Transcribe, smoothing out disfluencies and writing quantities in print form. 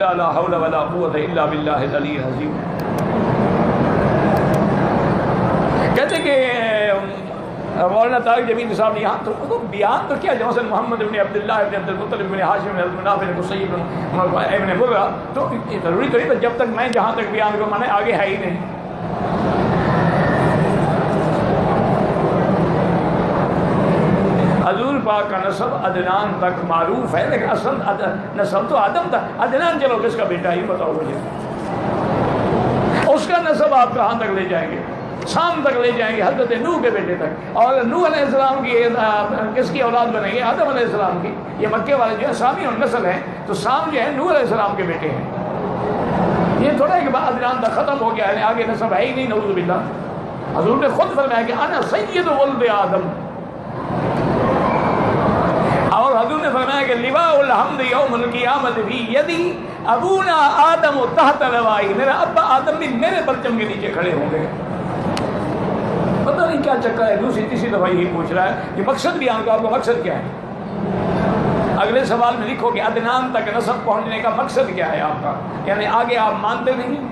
لا حول ولا قوت الا باللہ العلی العظیم۔ کہتے کہ مولانا طارق جمیل صاحب نے یہاں تو بیان تو کیا جیسے محمد ابن عبداللہ ابن عبد المطلب ابن ہاشم ابن مناف ابن قصی ابن مرہ، تو ضروری تو نہیں جب تک میں جہاں تک بیان کروں میں نے آگے ہے ہی نہیں۔ حضور پاک کا نسب عدنان تک معروف ہے، لیکن اصل نسب تو آدم تھا۔ عدنان چلو کس کا بیٹا ہی بتاؤ مجھے، اس کا نسب آپ کہاں تک لے جائیں گے؟ شام تک لے جائیں گے، حضرت نوح کے بیٹے تک۔ اور نوح علیہ السلام کی کس کی اولاد بنے گی؟ آدم علیہ السلام کی۔ یہ مکے والے جو ہے سامی اور نسل ہیں، تو سام جو ہے نوح علیہ السلام کے بیٹے ہیں۔ یہ تھوڑا ہے کہ عدنان تک ختم ہو گیا ہے، آگے نسب ہے ہی نہیں، نعوذ باللہ۔ حضور نے خود فرمایا کہ انا سید ولد آدم، اور حضور نے فرمایا کہ لواء الحمد یوم القیامت فی یدی ابونا آدم تحت لوائی، میرا ابا آدم بھی میرے پرچم کے نیچے کھڑے ہوں گے۔ پتہ نہیں کیا چکر ہے، دوسری تیسری دفعہ یہی پوچھ رہا ہے کہ مقصد بھی آپ کا مقصد کیا ہے؟ اگلے سوال میں لکھو کہ عدنان تک نسب پہنچنے کا مقصد کیا ہے آپ کا، یعنی آگے آپ مانتے نہیں۔